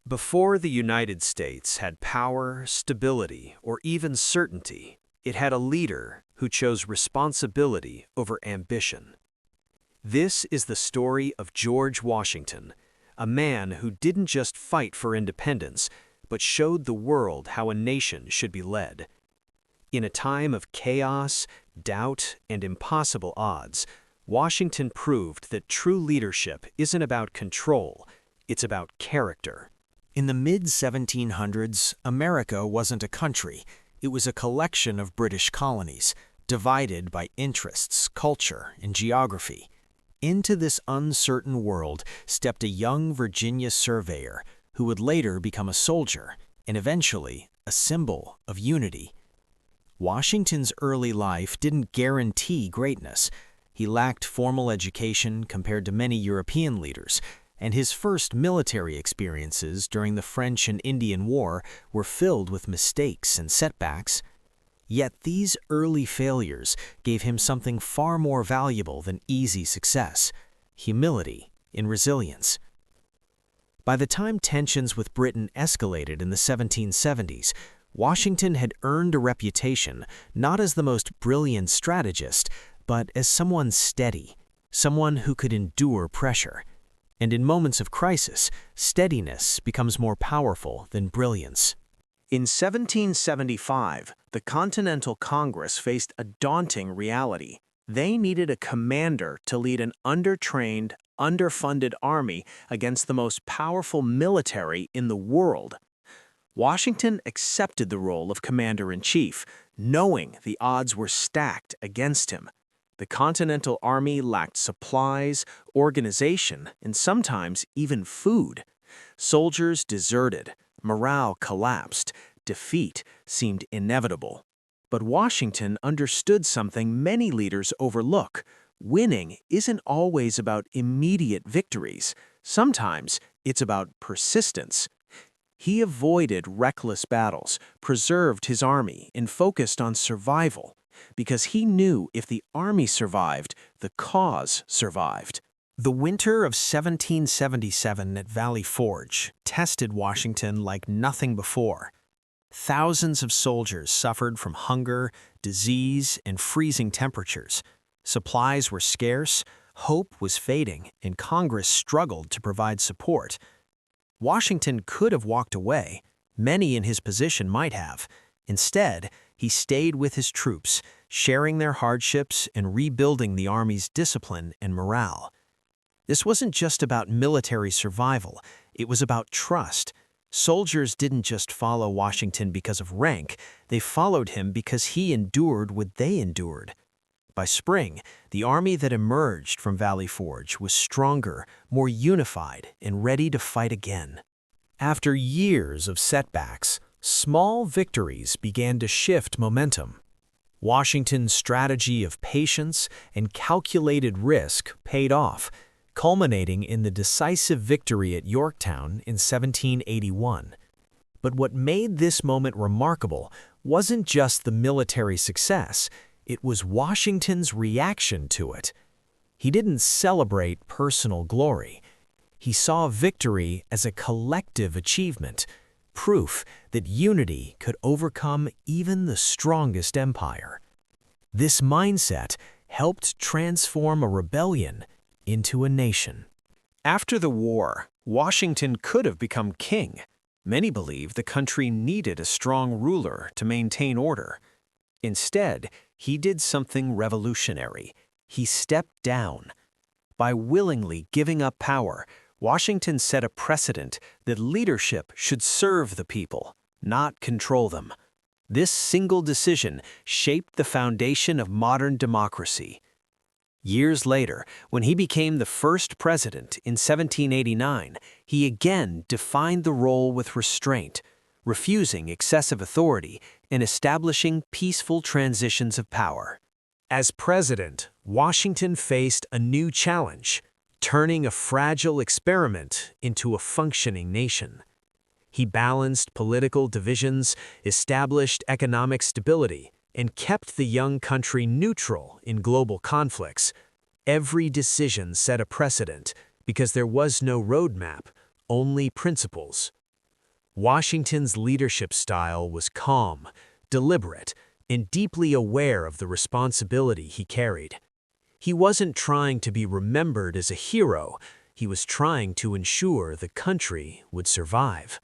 Before the United States had power, stability, or even certainty, it had a leader who chose responsibility over ambition. This is the story of George Washington, a man who didn't just fight for independence, but showed the world how a nation should be led. In a time of chaos, doubt, and impossible odds, Washington proved that true leadership isn't about control, it's about character. In the mid-1700s, America wasn't a country. It was a collection of British colonies, divided by interests, culture, and geography. Into this uncertain world stepped a young Virginia surveyor who would later become a soldier and eventually a symbol of unity. Washington's early life didn't guarantee greatness. He lacked formal education compared to many European leaders, and his first military experiences during the French and Indian War were filled with mistakes and setbacks. Yet these early failures gave him something far more valuable than easy success: humility and resilience. By the time tensions with Britain escalated in the 1770s, Washington had earned a reputation not as the most brilliant strategist, but as someone steady, someone who could endure pressure. And in moments of crisis, steadiness becomes more powerful than brilliance. In 1775, the Continental Congress faced a daunting reality. They needed a commander to lead an undertrained, underfunded army against the most powerful military in the world. Washington accepted the role of commander-in-chief, knowing the odds were stacked against him. The Continental Army lacked supplies, organization, and sometimes even food. Soldiers deserted, morale collapsed, defeat seemed inevitable. But Washington understood something many leaders overlook. Winning isn't always about immediate victories. Sometimes it's about persistence. He avoided reckless battles, preserved his army, and focused on survival, because he knew if the army survived, the cause survived. The winter of 1777 at Valley Forge tested Washington like nothing before. Thousands of soldiers suffered from hunger, disease, and freezing temperatures. Supplies were scarce, hope was fading, and Congress struggled to provide support. Washington could have walked away. Many in his position might have. Instead, he stayed with his troops, sharing their hardships and rebuilding the army's discipline and morale. This wasn't just about military survival, it was about trust. Soldiers didn't just follow Washington because of rank, they followed him because he endured what they endured. By spring, the army that emerged from Valley Forge was stronger, more unified, and ready to fight again. After years of setbacks, small victories began to shift momentum. Washington's strategy of patience and calculated risk paid off, culminating in the decisive victory at Yorktown in 1781. But what made this moment remarkable wasn't just the military success, it was Washington's reaction to it. He didn't celebrate personal glory. He saw victory as a collective achievement, proof that unity could overcome even the strongest empire. This mindset helped transform a rebellion into a nation. After the war, Washington could have become king. Many believe the country needed a strong ruler to maintain order. Instead, he did something revolutionary. He stepped down. By willingly giving up power, Washington set a precedent that leadership should serve the people, not control them. This single decision shaped the foundation of modern democracy. Years later, when he became the first president in 1789, he again defined the role with restraint, refusing excessive authority and establishing peaceful transitions of power. As president, Washington faced a new challenge: turning a fragile experiment into a functioning nation. He balanced political divisions, established economic stability, and kept the young country neutral in global conflicts. Every decision set a precedent because there was no roadmap, only principles. Washington's leadership style was calm, deliberate, and deeply aware of the responsibility he carried. He wasn't trying to be remembered as a hero, he was trying to ensure the country would survive.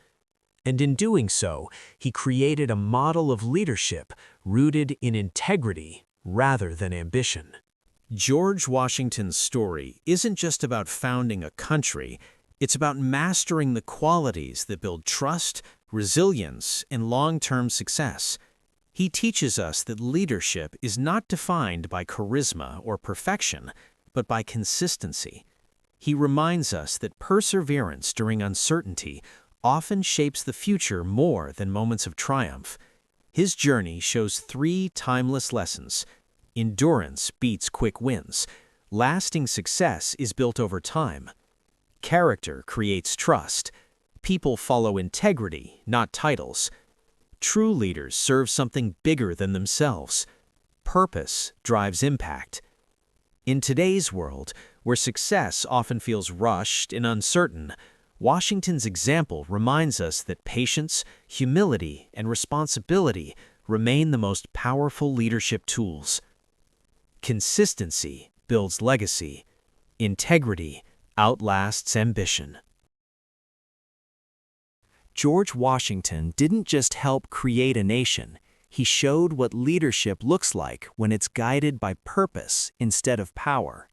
And in doing so, he created a model of leadership rooted in integrity rather than ambition. George Washington's story isn't just about founding a country, it's about mastering the qualities that build trust, resilience, and long-term success. He teaches us that leadership is not defined by charisma or perfection, but by consistency. He reminds us that perseverance during uncertainty often shapes the future more than moments of triumph. His journey shows 3 timeless lessons. Endurance beats quick wins. Lasting success is built over time. Character creates trust. People follow integrity, not titles. True leaders serve something bigger than themselves. Purpose drives impact. In today's world, where success often feels rushed and uncertain, Washington's example reminds us that patience, humility, and responsibility remain the most powerful leadership tools. Consistency builds legacy. Integrity outlasts ambition. George Washington didn't just help create a nation, he showed what leadership looks like when it's guided by purpose instead of power.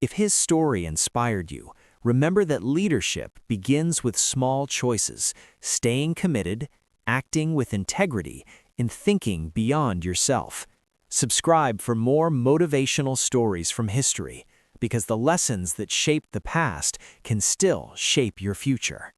If his story inspired you, remember that leadership begins with small choices, staying committed, acting with integrity, and thinking beyond yourself. Subscribe for more motivational stories from history, because the lessons that shaped the past can still shape your future.